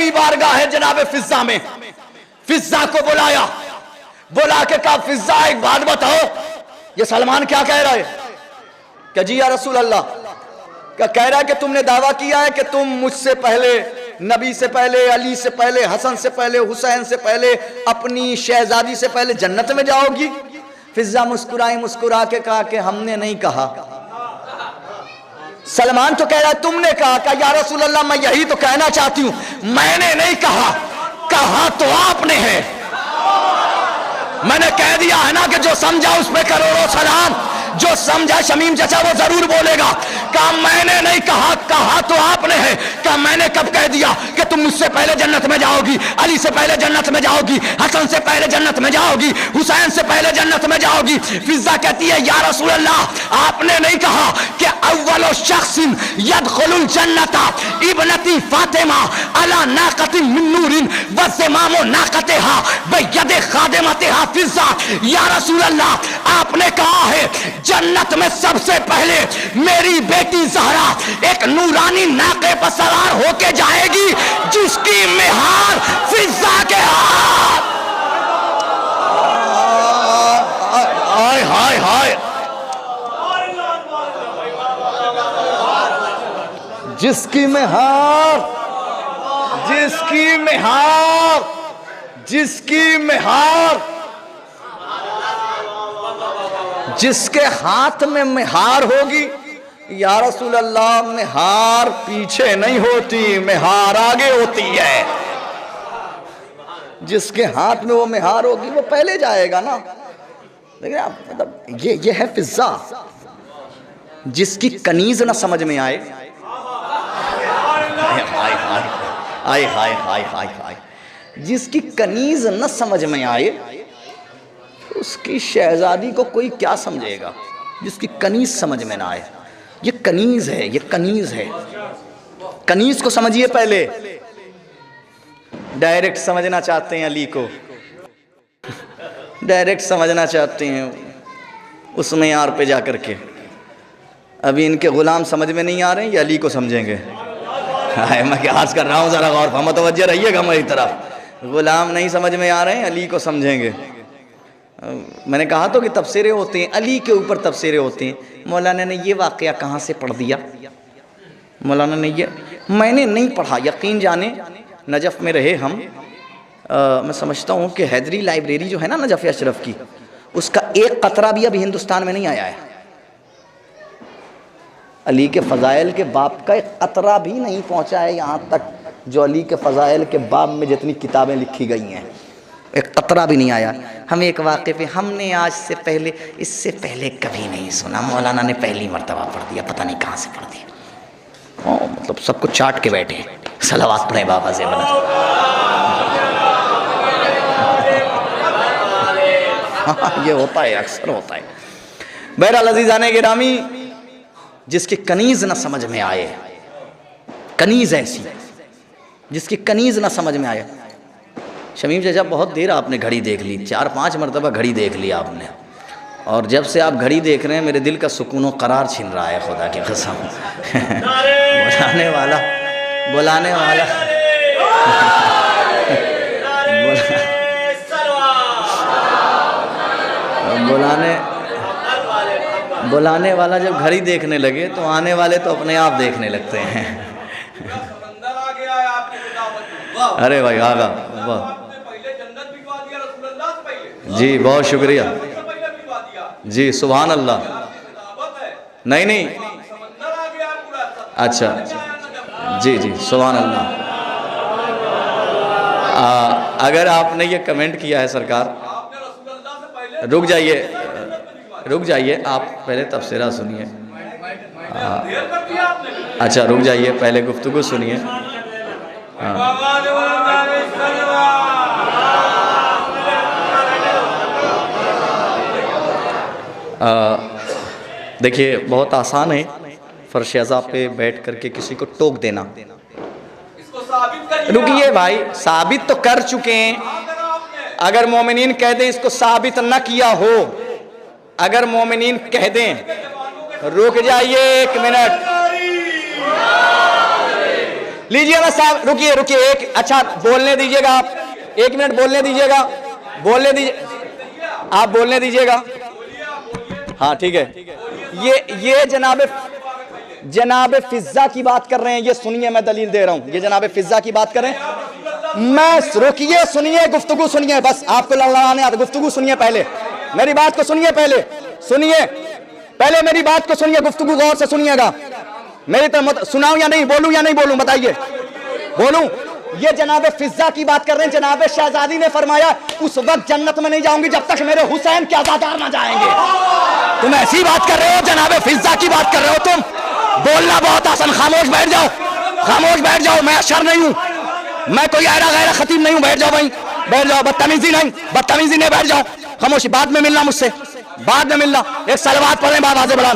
नबी बारगाह है जनाब फिजा में, फिजा को बुलाया, बुला के कहा फिजा एक बात बताओ, ये सलमान क्या कह रहा है? क्या जी या रसूल अल्लाह, क्या कह रहा है कि तुमने दावा किया है कि तुम मुझसे पहले, नबी से पहले, अली से पहले, हसन से पहले, हुसैन से पहले, अपनी शहजादी से पहले जन्नत में जाओगी। फिजा मुस्कुराई, मुस्कुरा के कहा कि हमने नहीं कहा। सलमान तो कह रहा है तुमने कहा। क्या या रसूल अल्लाह मैं यही तो कहना चाहती हूं, मैंने नहीं कहा, कहा तो आपने है। मैंने कह दिया है ना कि जो समझा उस पे करोड़ों सलाम, जो समझा शमीम चाचा वो जरूर बोलेगा। कहा मैंने नहीं कहा, कहा तो आपने है। कहा मैंने कब कह दिया कि तुम मुझसे पहले जन्नत में जाओगी, अली से पहले जन्नत में जाओगी, हसन से पहले जन्नत में जाओगी, हुसैन से पहले जन्नत में जाओगी। फिजा कहती है या रसूल अल्लाह आपने नहीं कहा कि अव्वलो शख्सिन यदखुलुल जन्नता इब्नती फातिमा अला नाक़तिन मिन नूरिन व ज़िमामु नाक़तिहा बियदि खादिमतिहा। फिजा या रसूल अल्लाह आपने कहा है जन्नत में सबसे पहले मेरी बेटी ज़हरा एक नूरानी नाके पर सवार होके जाएगी जिसकी मेहार फिजा के हाथ। हाय हाय हाय, जिसकी मेहार, जिसकी मेहार, जिसकी मेहार, जिसके हाथ में मेहार होगी। या रसूल अल्लाह मेहार पीछे नहीं होती, मेहार आगे होती है। जिसके हाथ में वो मेहार होगी वो पहले जाएगा ना। देखिए आप, मतलब ये है फिजा, जिसकी कनीज ना समझ में आए। हाय हाय हाय हाय हाय हाय, जिसकी कनीज न समझ में आए उसकी शहजादी को कोई क्या समझेगा, जिसकी कनीज समझ में ना आए। ये कनीज है, ये कनीज है। कनीज को समझिए पहले। डायरेक्ट समझना चाहते हैं अली को, डायरेक्ट समझना चाहते हैं उस मेयार पे जा करके। अभी इनके गुलाम समझ में नहीं आ रहे हैं, ये अली को समझेंगे। मैं क्या आज कर रहा हूँ, जरा गौर फहमतवज्जह रहिएगा मेरी तरफ। गुलाम नहीं समझ में आ रहे हैं, अली को समझेंगे। मैंने कहा तो कि तफसीरें होते हैं, अली के ऊपर तफसीरें होती हैं। मौलाना ने ये वाक़या कहाँ से पढ़ दिया, मौलाना ने ये, मैंने नहीं पढ़ा। यकीन जाने नजफ़ में रहे हम, मैं समझता हूँ कि हैदरी लाइब्रेरी जो है ना नजफ़ अशरफ की, उसका एक कतरा भी अभी हिंदुस्तान में नहीं आया है। अली के फ़ज़ाइल के बाब का एक कतरा भी नहीं पहुँचा है यहाँ तक, जो अली के फ़ज़ाइल के बाब में जितनी किताबें लिखी गई हैं, एक कतरा भी नहीं आया। हम एक वाक़े पे, हमने आज से पहले, इससे पहले कभी नहीं सुना, मौलाना ने पहली मर्तबा पढ़ दिया, पता नहीं कहाँ से पढ़ दिया। मतलब सबको चाट के बैठे, सलावत पढ़े बाबा से बना। हाँ, ये होता है, अक्सर होता है। बहरहाल अज़ीज़ाने गिरामी, जिसकी कनीज़ ना समझ में आए, कनीज़ ऐसी जिसकी कनीज़ ना समझ में आए। शमीम चाचा बहुत देर आपने घड़ी देख ली, 4-5 मरतबा घड़ी देख ली आपने, और जब से आप घड़ी देख रहे हैं मेरे दिल का सुकून करार छिन रहा है, खुदा की कसम। बुलाने वाला, बुलाने वाला बुलाने वाला जब घड़ी देखने लगे तो आने वाले तो अपने आप देखने लगते हैं। अरे भाई आगा, वाह जी, बहुत शुक्रिया जी, सुभान अल्लाह। नहीं नहीं, अच्छा जी जी, सुभान अल्लाह। अगर आपने ये कमेंट किया है सरकार, रुक जाइए, रुक जाइए, आप पहले तफसीरा सुनिए। अच्छा रुक जाइए, पहले गुफ्तगू सुनिए। देखिए बहुत आसान है फर्श अज़ा पे बैठ करके किसी को टोक देना। रुकिए भाई, साबित तो कर चुके हैं। अगर मोमिनीन कह दें इसको साबित न किया हो, अगर मोमिनीन कह दें, रुक जाइए 1 मिनट, लीजिए ना साहब, रुकिए रुकिए एक, अच्छा बोलने दीजिएगा आप, 1 मिनट बोलने दीजिएगा, बोलने दीजिए, आप बोलने दीजिएगा। हाँ ठीक है। ये जनाब फिजा की बात कर रहे हैं, ये सुनिए, मैं दलील दे रहा हूं। ये जनाब फिजा की बात कर रहे हैं, मैं रुकिए, सुनिए, गुफ्तगू सुनिए, बस आपको लड़ाने आता, गुफ्तगू सुनिए, पहले मेरी बात को सुनिए, पहले सुनिए, पहले मेरी बात को सुनिए, गुफ्तगू गौर से सुनिएगा। मेरी तरफ सुनाऊं या नहीं, बोलूं या नहीं बोलूं, बताइए, बोलूं? ये जनाब फिजा की बात कर रहे हैं। जनाब शहजादी ने फरमाया उस वक्त जन्नत में नहीं जाऊंगी जब तक मेरे हुसैन के अज़ादार ना जाएंगे। तुम ऐसी बात कर रहे हो, जनाब फिजा की बात कर रहे हो तुम? बोलना बहुत आसान, खामोश बैठ जाओ, खामोश बैठ जाओ। मैं अशर नहीं हूं, मैं कोई आयरा गैरा खतीब नहीं हूं। बैठ जाओ भाई, बैठ जाओ, बदतमीजी नहीं, बदतमीजी नहीं, बैठ जाओ, खामोशी। बाद में मिलना मुझसे, बाद में मिलना। एक सलवात पढ़ें, बाबा से बड़ा।